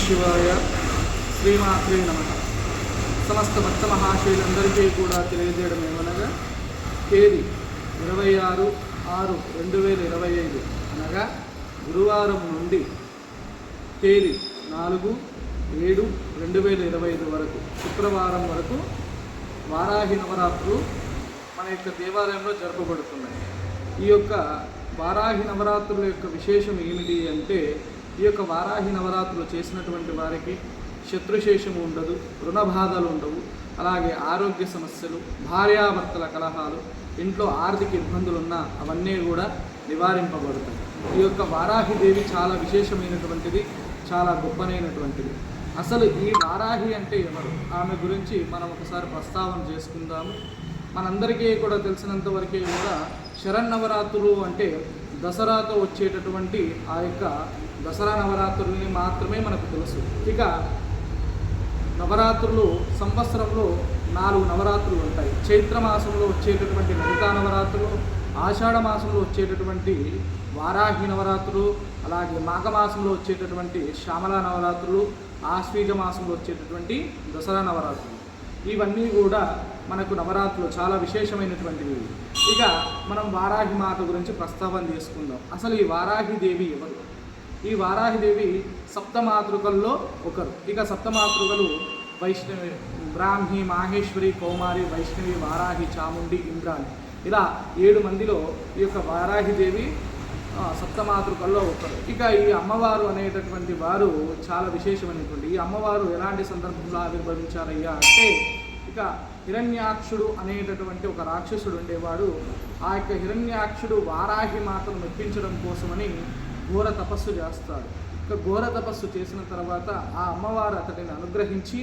శివాయ. శ్రీమాత్రే నమః. సమస్త భక్త మహాశయులందరికీ కూడా తెలియజేయడం ఏమనగా తేదీ 26/6/2025 అనగా గురువారం నుండి తేదీ 4/7/2025 వరకు శుక్రవారం వరకు వారాహి నవరాత్రులు మన యొక్క దేవాలయంలో జరపబడుతున్నాయి. ఈ యొక్క వారాహి నవరాత్రుల యొక్క విశేషం ఏమిటి అంటే, ఈ యొక్క వారాహి నవరాత్రులు చేసినటువంటి వారికి శత్రుశేషము ఉండదు, రుణ బాధలు ఉండవు, అలాగే ఆరోగ్య సమస్యలు, భార్యాభర్తల కలహాలు, ఇంట్లో ఆర్థిక ఇబ్బందులు ఉన్నా అవన్నీ కూడా నివారింపబడతాయి. ఈ యొక్క వారాహిదేవి చాలా విశేషమైనటువంటిది, చాలా గొప్పనైనటువంటిది. అసలు ఈ వారాహి అంటే ఎవరు, ఆమె గురించి మనం ఒకసారి ప్రస్తావన చేసుకుందాము. మనందరికీ కూడా తెలిసినంత వరకే కూడా శరన్నవరాత్రులు అంటే దసరాతో వచ్చేటటువంటి ఆ యొక్క దసరా నవరాత్రులని మాత్రమే మనకు తెలుసు. ఇక నవరాత్రులు సంవత్సరంలో 4 నవరాత్రులు ఉంటాయి. చైత్రమాసంలో వచ్చేటటువంటి లలితా నవరాత్రులు, ఆషాఢ మాసంలో వచ్చేటటువంటి వారాహి నవరాత్రులు, అలాగే మాఘమాసంలో వచ్చేటటువంటి శ్యామలా నవరాత్రులు, ఆశ్వీజ మాసంలో వచ్చేటటువంటి దసరా నవరాత్రులు. ఇవన్నీ కూడా మనకు నవరాత్రులు చాలా విశేషమైనటువంటివి. ఇక మనం వారాహి మాత గురించి ప్రస్తావన చేసుకుందాం. అసలు ఈ వారాహిదేవి ఎవరు? ఈ వారాహిదేవి సప్తమాతృకల్లో ఒకరు. ఇక సప్తమాతృకలు వైష్ణవి, బ్రాహ్మి, మాహేశ్వరి, కౌమారి, వైష్ణవి, వారాహి, చాముండి, ఇంద్రాణి, ఇలా 7 మందిలో ఈ యొక్క వారాహిదేవి సప్తమాతృకల్లో ఒకరు. ఇక ఈ అమ్మవారు అనేటటువంటి వారు చాలా విశేషమైనటువంటి. ఈ అమ్మవారు ఎలాంటి సందర్భంలో ఆవిర్భవించారయ్యా అంటే, ఇక హిరణ్యాక్షుడు అనేటటువంటి ఒక రాక్షసుడు ఉండేవాడు. ఆ యొక్క హిరణ్యాక్షుడు వారాహి మాతను మెప్పించడం కోసమని ఘోర తపస్సు చేస్తాడు. ఇక ఘోర తపస్సు చేసిన తర్వాత ఆ అమ్మవారు అతడిని అనుగ్రహించి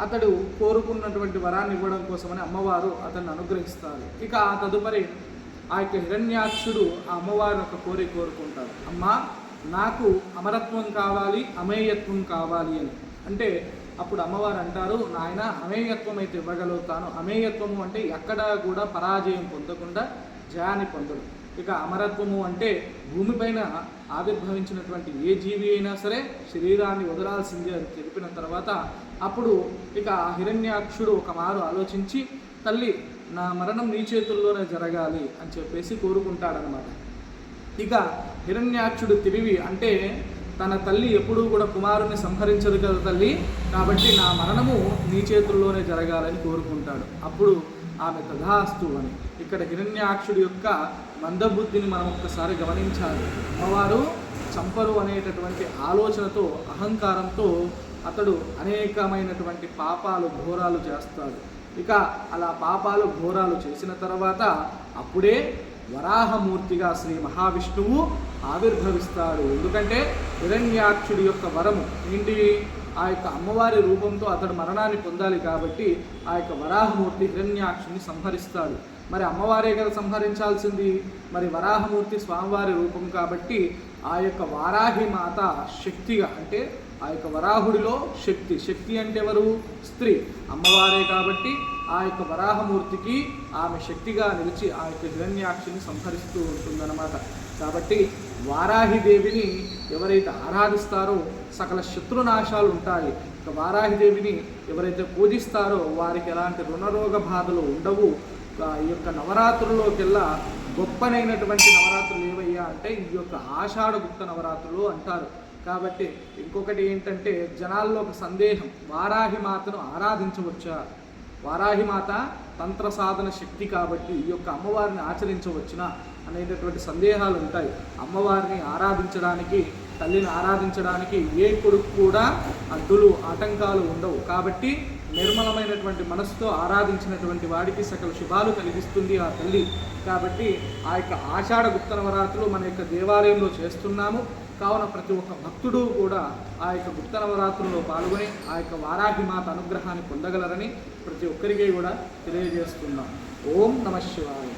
అతడు కోరుకున్నటువంటి వరాన్ని ఇవ్వడం కోసమని అమ్మవారు అతన్ని అనుగ్రహిస్తారు. ఇక ఆ తదుపరి ఆ యొక్క హిరణ్యాక్షుడు ఆ అమ్మవారిని ఒక కోరుకుంటాడు. అమ్మ, నాకు అమరత్వం కావాలి, అమేయత్వం కావాలి అని. అంటే అప్పుడు అమ్మవారు అంటారు, నాయన అమేయత్వం అయితే ఇవ్వగలుగుతాను. అమేయత్వము అంటే ఎక్కడా కూడా పరాజయం పొందకుండా జయాన్ని పొందడం. ఇక అమరత్వము అంటే భూమిపైన ఆవిర్భవించినటువంటి ఏ జీవి అయినా సరే శరీరాన్ని వదలాల్సిందే అని తెలిపిన తర్వాత అప్పుడు ఇక ఆ హిరణ్యాక్షుడు ఒక మారు ఆలోచించి, తల్లి, నా మరణం నీ చేతుల్లోనే జరగాలి అని చెప్పేసి కోరుకుంటాడనమాట. ఇక హిరణ్యాక్షుడు తిరిగి అంటే తన తల్లి ఎప్పుడూ కూడా కుమారుని సంహరించదు కదా తల్లి, కాబట్టి నా మరణము నీ చేతుల్లోనే జరగాలని కోరుకుంటాడు. అప్పుడు ఆమె తథాస్తు అని. ఇక్కడ హిరణ్యాక్షుడి యొక్క మందబుద్ధిని మనం ఒక్కసారి గమనించాలి. అమ్మవారు చంపరు అనేటటువంటి ఆలోచనతో, అహంకారంతో అతడు అనేకమైనటువంటి పాపాలు, ఘోరాలు చేస్తాడు. ఇక అలా పాపాలు, ఘోరాలు చేసిన తర్వాత అప్పుడే వరాహమూర్తిగా శ్రీ మహావిష్ణువు ఆవిర్భవిస్తాడు. ఎందుకంటే హిరణ్యాక్షుడి యొక్క వరము ఏంటి? ఆ యొక్క అమ్మవారి రూపంతో అతడు మరణాన్ని పొందాలి కాబట్టి ఆ యొక్క వరాహమూర్తి హిరణ్యాక్షుని సంహరిస్తాడు. మరి అమ్మవారే కదా సంహరించాల్సింది, మరి వరాహమూర్తి స్వామివారి రూపం కాబట్టి ఆ యొక్క వారాహి మాత శక్తిగా, అంటే ఆ యొక్క వరాహుడిలో శక్తి అంటే ఎవరు? స్త్రీ, అమ్మవారే కాబట్టి ఆ యొక్క వరాహమూర్తికి ఆమె శక్తిగా నిలిచి ఆ యొక్క హిరణ్యాక్షిని సంహరిస్తూ ఉంటుందన్నమాట. కాబట్టి వారాహిదేవిని ఎవరైతే ఆరాధిస్తారో సకల శత్రునాశాలు ఉంటాయి. ఇక వారాహిదేవిని ఎవరైతే పూజిస్తారో వారికి ఎలాంటి రుణరోగ బాధలు ఉండవు. ఈ యొక్క నవరాత్రుల్లోకెల్లా గొప్పనైనటువంటి నవరాత్రులు ఏవయ్యా అంటే ఈ యొక్క ఆషాఢగుప్త నవరాత్రులు అంటారు. కాబట్టి ఇంకొకటి ఏంటంటే, జనాల్లో ఒక సందేహం, వారాహి మాతను ఆరాధించవచ్చా? వారాహి మాత తంత్ర సాధన శక్తి కాబట్టి ఈ యొక్క అమ్మవారిని ఆచరించవచ్చునా అనేటటువంటి సందేహాలు ఉంటాయి. అమ్మవారిని ఆరాధించడానికి, తల్లిని ఆరాధించడానికి ఏ కొడుకు కూడా అడ్డులు, ఆటంకాలు ఉండవు. కాబట్టి నిర్మలమైనటువంటి మనసుతో ఆరాధించినటువంటి వాడికి సకల శుభాలు కలిగిస్తుంది ఆ తల్లి. కాబట్టి ఆ యొక్క ఆషాఢగుప్త నవరాత్రులు మన యొక్క దేవాలయంలో చేస్తున్నాము. కావున ప్రతి ఒక్క భక్తుడు కూడా ఆ యొక్క గుప్త నవరాత్రుల్లో పాల్గొని ఆ యొక్క వారాహి మాత అనుగ్రహాన్ని పొందగలరని ప్రతి ఒక్కరికి కూడా తెలియజేస్తున్నాం. ఓం నమః శివాయ.